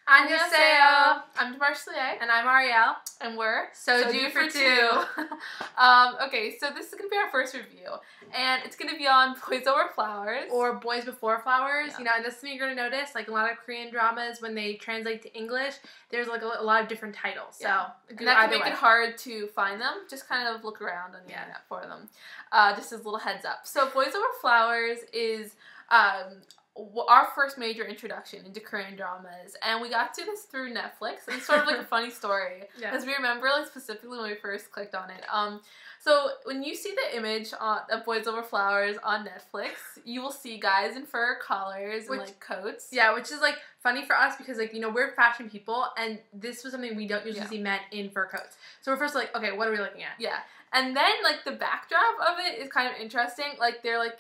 Annyeonghaseyo. I'm Demarchlier. And I'm Arielle. And we're Soju for two. Okay, so this is going to be our first review. And it's going to be on Boys Over Flowers. Or Boys Before Flowers. Yeah. You know, and this is something you're going to notice. Like, a lot of Korean dramas, when they translate to English, there's, like, a lot of different titles. Yeah. So, and that can make it hard to find them. Just kind of look around on the internet for them. Just as a little heads up. So, Boys Over Flowers is our first major introduction into Korean dramas, and we got to this through Netflix. And it's sort of like a funny story, because we remember like specifically when we first clicked on it. So when you see the image of Boys Over Flowers on Netflix, you will see guys in fur collars and like coats. Yeah, which is like funny for us because, like, you know, we're fashion people, and this was something we don't usually see men in fur coats. So we're first like, okay, what are we looking at? Yeah. And then, like, the backdrop of it is kind of interesting. Like, they're, like,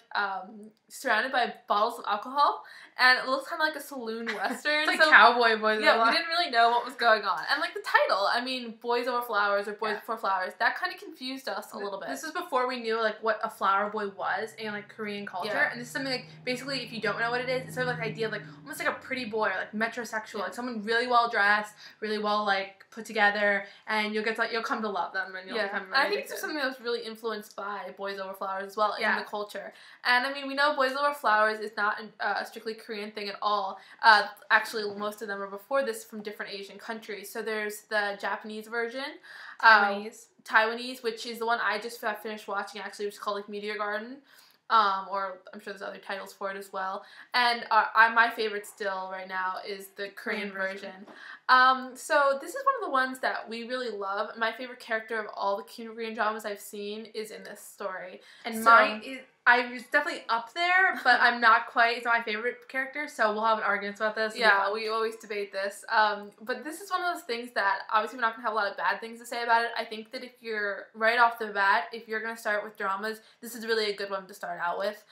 surrounded by bottles of alcohol, and it looks kind of like a saloon western. It's like Cowboy Boys. Yeah, we didn't really know what was going on. And, like, the title, I mean, Boys Over Flowers or Boys Before Flowers, that kind of confused us a little bit. This was before we knew, like, what a flower boy was in, like, Korean culture. Yeah. And this is something, like, basically, if you don't know what it is, it's sort of, like, the idea of, like, almost like a pretty boy or, like, metrosexual. Like, someone really well-dressed, really well, like, put together, and you'll get to, like, you'll come to love them, and you'll become really I think it's something that was really influenced by Boys Over Flowers as well in the culture. And I mean, we know Boys Over Flowers is not a strictly Korean thing at all. Actually, most of them are before this from different Asian countries. So there's the Japanese version, Taiwanese, which is the one I just finished watching actually, which is called like Meteor Garden. Or I'm sure there's other titles for it as well. And my favorite still right now is the Korean version. So this is one of the ones that we really love. My favorite character of all the Korean dramas I've seen is in this story. And mine is, I was definitely up there, but I'm not quite. It's not my favorite character, so we'll have an argument about this. Yeah, we always debate this. But this is one of those things that, obviously we're not going to have a lot of bad things to say about it. I think that if you're, right off the bat, if you're going to start with dramas, this is really a good one to start out with.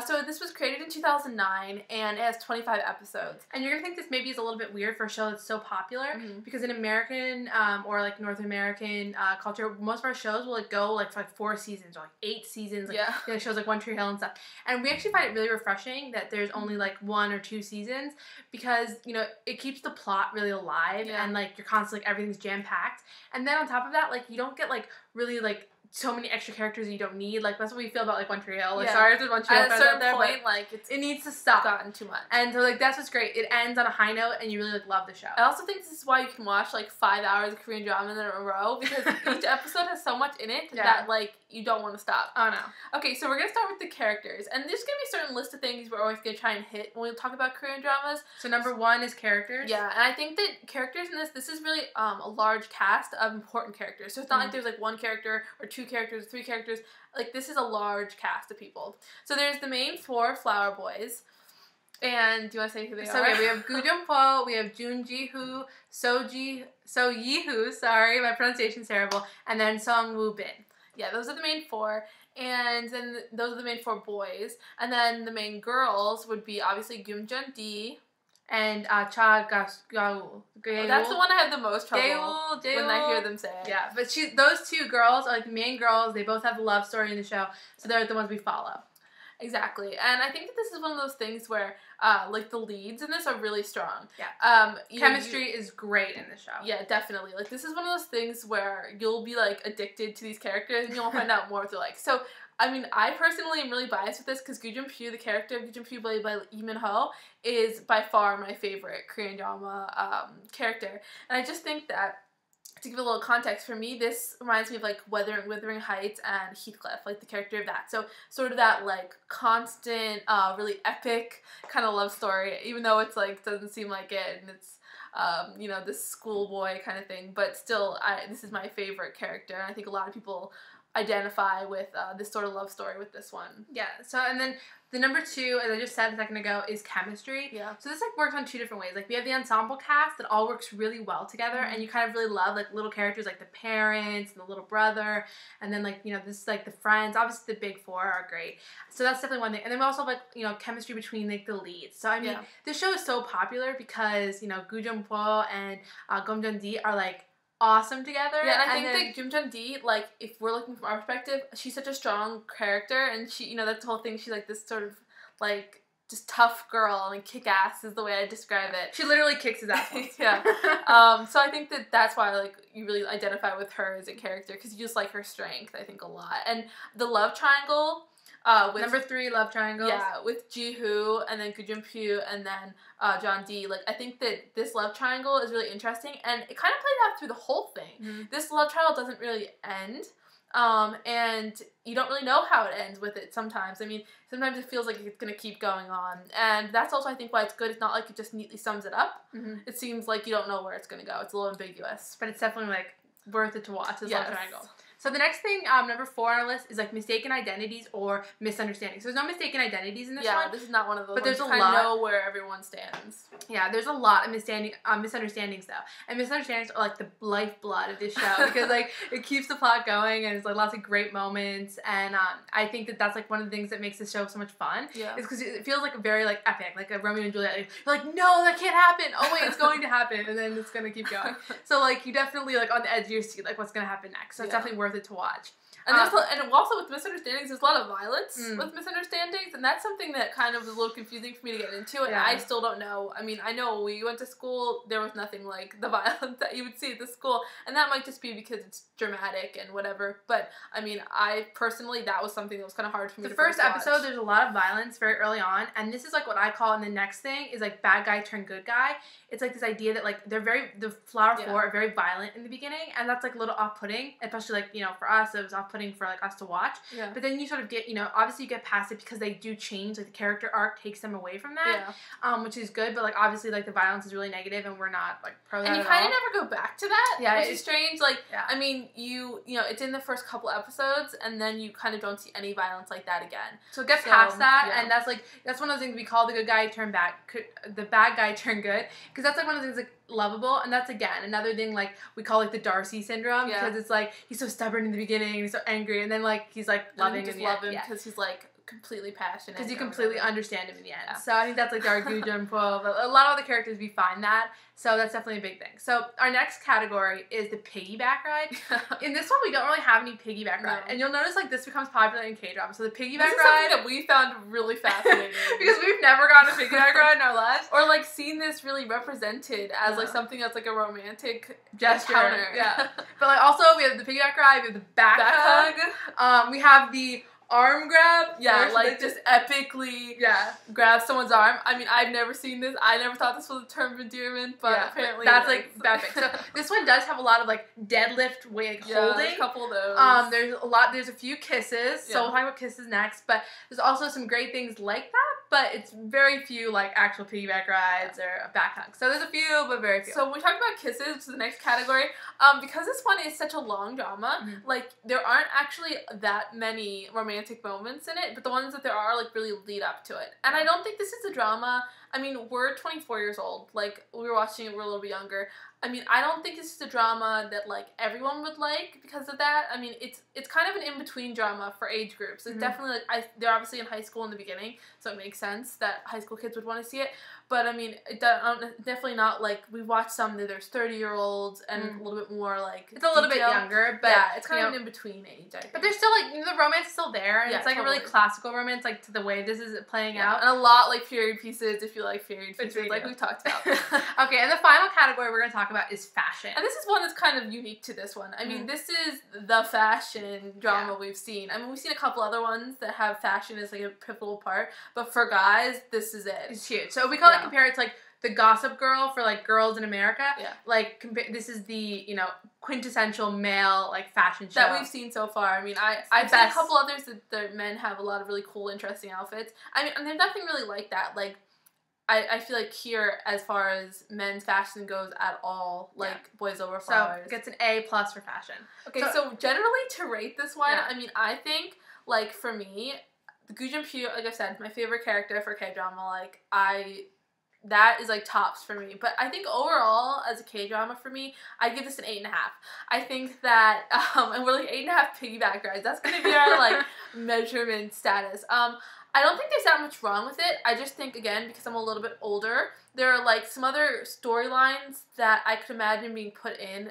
So this was created in 2009, and it has 25 episodes. And you're going to think this maybe is a little bit weird for a show that's so popular, because in American, or like North American culture, most of our shows will like go like for like 4 seasons, or like 8 seasons, like, you know, shows like One Tree Hill and stuff. And we actually find it really refreshing that there's only like 1 or 2 seasons, because, you know, it keeps the plot really alive, and like you're constantly, like, everything's jam-packed. And then on top of that, like, you don't get like really like so many extra characters you don't need. Like, that's what we feel about like One Tree Hill. Like, sorry if there's One Tree Hill at a certain point, like it needs to stop. Gotten too much. And so like that's what's great. It ends on a high note, and you really like love the show. I also think this is why you can watch like 5 hours of Korean drama in a row, because each episode has so much in it that like you don't want to stop. Oh no. Okay, so we're gonna start with the characters, and there's gonna be a certain list of things we're always gonna try and hit when we talk about Korean dramas. So number 1 is characters. Yeah, and I think that characters in this is really a large cast of important characters. So it's not like there's like 1 character or 2 characters, 3 characters. Like, this is a large cast of people. So there's the main 4 flower boys. And do you want to say who they are? So yeah, we have Goo-jung-po, we have Jun Ji-hoo, So Yi-hoo, sorry, my pronunciation's terrible, and then Song Woo-bin. Yeah, those are the main 4. And then those are the main 4 boys. And then the main girls would be obviously Gyum-jun-dee and Cha Ga-gul. That's the one I have the most trouble when I hear them say it. Yeah, but those 2 girls are like the main girls. They both have a love story in the show, so they're the ones we follow. Exactly, and I think that this is one of those things where, like, the leads in this are really strong. Yeah. Chemistry is great in the show. Yeah, definitely. Like, this is one of those things where you'll be, like, addicted to these characters, and you'll find out more what they're like. So, I mean, I personally am really biased with this, because Goo-jung-pyo, the character of Goo-jung-pyo played by Lee Min-ho, is by far my favorite Korean drama character. And I just think that, to give a little context, for me, this reminds me of, like, Wuthering Heights and Heathcliff, like, the character of that. So, sort of that, like, constant, really epic kind of love story, even though it's, like, doesn't seem like it, and it's, you know, this schoolboy kind of thing. But still, this is my favorite character, and I think a lot of people identify with this sort of love story with this one. Yeah, so, and then the number 2, as I just said a second ago, is chemistry. Yeah. So this, like, works on 2 different ways. Like, we have the ensemble cast that all works really well together, and you kind of really love, like, little characters, like the parents and the little brother, and then, like, you know, this, like, the friends. Obviously, the big 4 are great. So that's definitely one thing. And then we also have, like, you know, chemistry between, like, the leads. So, I mean, this show is so popular because, you know, Goo-jung-po and Gum-jun-dee are, like, awesome together. Yeah, and I think that Gyum-jun-dee, like, if we're looking from our perspective, she's such a strong character, and she, you know, that's the whole thing, she's like this sort of, like, just tough girl and kick ass is the way I describe it. She literally kicks his ass. Yeah. So I think that's why like you really identify with her as a character because you just like her strength. I think a lot, and the love triangle. With, number 3 love triangles. Yeah, with Ji-hoo and then Gu-jun-pyo and then John D. Like I think that this love triangle is really interesting, and it kind of played out through the whole thing. Mm-hmm. This love triangle doesn't really end. And you don't really know how it ends with it sometimes. I mean, sometimes it feels like it's going to keep going on. And that's also, I think, why it's good. It's not like it just neatly sums it up. Mm-hmm. It seems like you don't know where it's going to go. It's a little ambiguous. But it's definitely, like, worth it to watch, this love triangle. So the next thing, number 4 on our list is like mistaken identities or misunderstandings. So there's no mistaken identities in this one. Yeah, this is not one of those. But there's a lot. You know where everyone stands. Yeah, there's a lot of misunderstandings though, and misunderstandings are like the lifeblood of this show because like it keeps the plot going and it's like lots of great moments, and I think that's like one of the things that makes this show so much fun. Yeah, is because it feels like a very like epic, like a Romeo and Juliet. Like, you're like, no, that can't happen. Oh wait, it's going to happen, and then it's gonna keep going. So like you definitely like on the edge of your seat, like what's gonna happen next. So it's definitely worth it to watch. And and also with misunderstandings, there's a lot of violence with misunderstandings, and that's something that kind of was a little confusing for me to get into, and I still don't know. I mean, I know we went to school, there was nothing like the violence that you would see at the school, and that might just be because it's dramatic and whatever, but, I mean, I personally, that was something that was kind of hard for me to watch. The first episode, there's a lot of violence very early on, and this is like what I call, and the next thing is like bad guy turn good guy. It's like this idea that like the Flower Four are very violent in the beginning, and that's like a little off-putting, especially like, you know, for us, it was off-putting for like us to watch. Yeah. But then you sort of get, you know, obviously you get past it because they do change, like the character arc takes them away from that, which is good, but like obviously like the violence is really negative and we're not like pro that at all. And you kind of never go back to that, which is strange. Like, I mean, you know, it's in the first couple episodes and then you kind of don't see any violence like that again. So get past that, and that's one of the things we call the good guy turn the bad guy turn good, because that's like one of the things like lovable, and that's again another thing like we call like the Darcy syndrome, because it's like he's so stubborn in the beginning, he's so angry, and then like he's like loving, and you just love him because he's like completely passionate, because you completely understand him in the end. So I think that's like our Gu-jun-pyo, but a lot of other characters we find that, so that's definitely a big thing. So our next category is the piggyback ride. In this one we don't really have any piggyback ride, and you'll notice like this becomes popular in K-drama. So the piggyback ride, something that we found really fascinating because we've never gotten a piggyback ride in our lives, or like seen this really represented as like something that's like a romantic gesture. Encounter. But like also we have the piggyback ride, we have the back hug. We have the arm grab. Yeah, like just epically grab someone's arm. I mean, I've never seen this. I never thought this was a term of endearment, but apparently that's like epic. So this one does have a lot of like deadlift way holding. There's a couple of those. There's a few kisses, so we'll talk about kisses next, but there's also some great things like that, but it's very few like actual piggyback rides or a back hug. So there's a few, but very few. So when we talk about kisses, which is the next category, because this one is such a long drama, like there aren't actually that many romantic moments in it, but the ones that there are like really lead up to it. And I don't think this is a drama. I mean, we're 24 years old. Like, we were watching it, we're a little bit younger. I mean, I don't think this is a drama that, like, everyone would like because of that. I mean, it's kind of an in-between drama for age groups. It's definitely, like, they're obviously in high school in the beginning, so it makes sense that high school kids would want to see it. But, I mean, definitely not, like, we watched some that there's 30-year-olds and a little bit more, like, it's a little bit younger, but... Yeah, it's kind of an in-between age, I think. But there's still, like, you know, the romance is still there, and it's, like, a really classical romance, like, to the way this is playing out. And a lot, like, period pieces, if you like period pieces, like we've talked about. Okay, and the final category we're going to talk about is fashion. And this is one that's kind of unique to this one. I mean, this is the fashion drama we've seen. I mean, we've seen a couple other ones that have fashion as, like, a pivotal part, but for guys, this is it. It's huge. So we call it, compare it to, like, the Gossip Girl for, like, girls in America. Yeah. Like, this is the, you know, quintessential male, like, fashion show. That we've seen so far. I mean, I've seen a couple others that the men have a lot of really cool, interesting outfits. I mean, and there's nothing really like that. Like, I feel like here, as far as men's fashion goes at all, like, Boys Over Flowers. So, it gets an A+ for fashion. Okay, so generally, to rate this one, I mean, I think, like, for me, Gu-jun-pyo, like I said, my favorite character for K-drama, like, that is, like, tops for me. But I think overall, as a K-drama for me, I give this an 8.5. I think that, and we're like 8.5 piggyback rides. That's going to be our, like, measurement status. I don't think there's that much wrong with it. I just think, again, because I'm a little bit older, there are, like, some other storylines that I could imagine being put in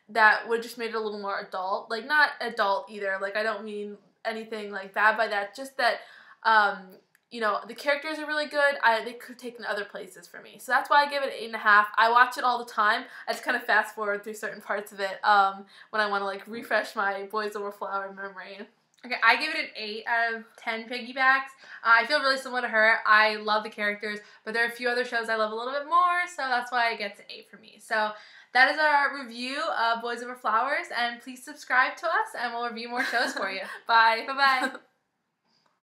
that would just made it a little more adult. Like, not adult either. Like, I don't mean anything, like, bad by that. Just that, you know, the characters are really good. They could have taken other places for me. So that's why I give it an 8.5. I watch it all the time. I just kind of fast forward through certain parts of it when I want to like refresh my Boys Over Flower memory. Okay, I give it an 8 out of 10 piggybacks. I feel really similar to her. I love the characters, but there are a few other shows I love a little bit more, so that's why it gets an 8 for me. So that is our review of Boys Over Flowers, and please subscribe to us, and we'll review more shows for you. Bye. Bye-bye.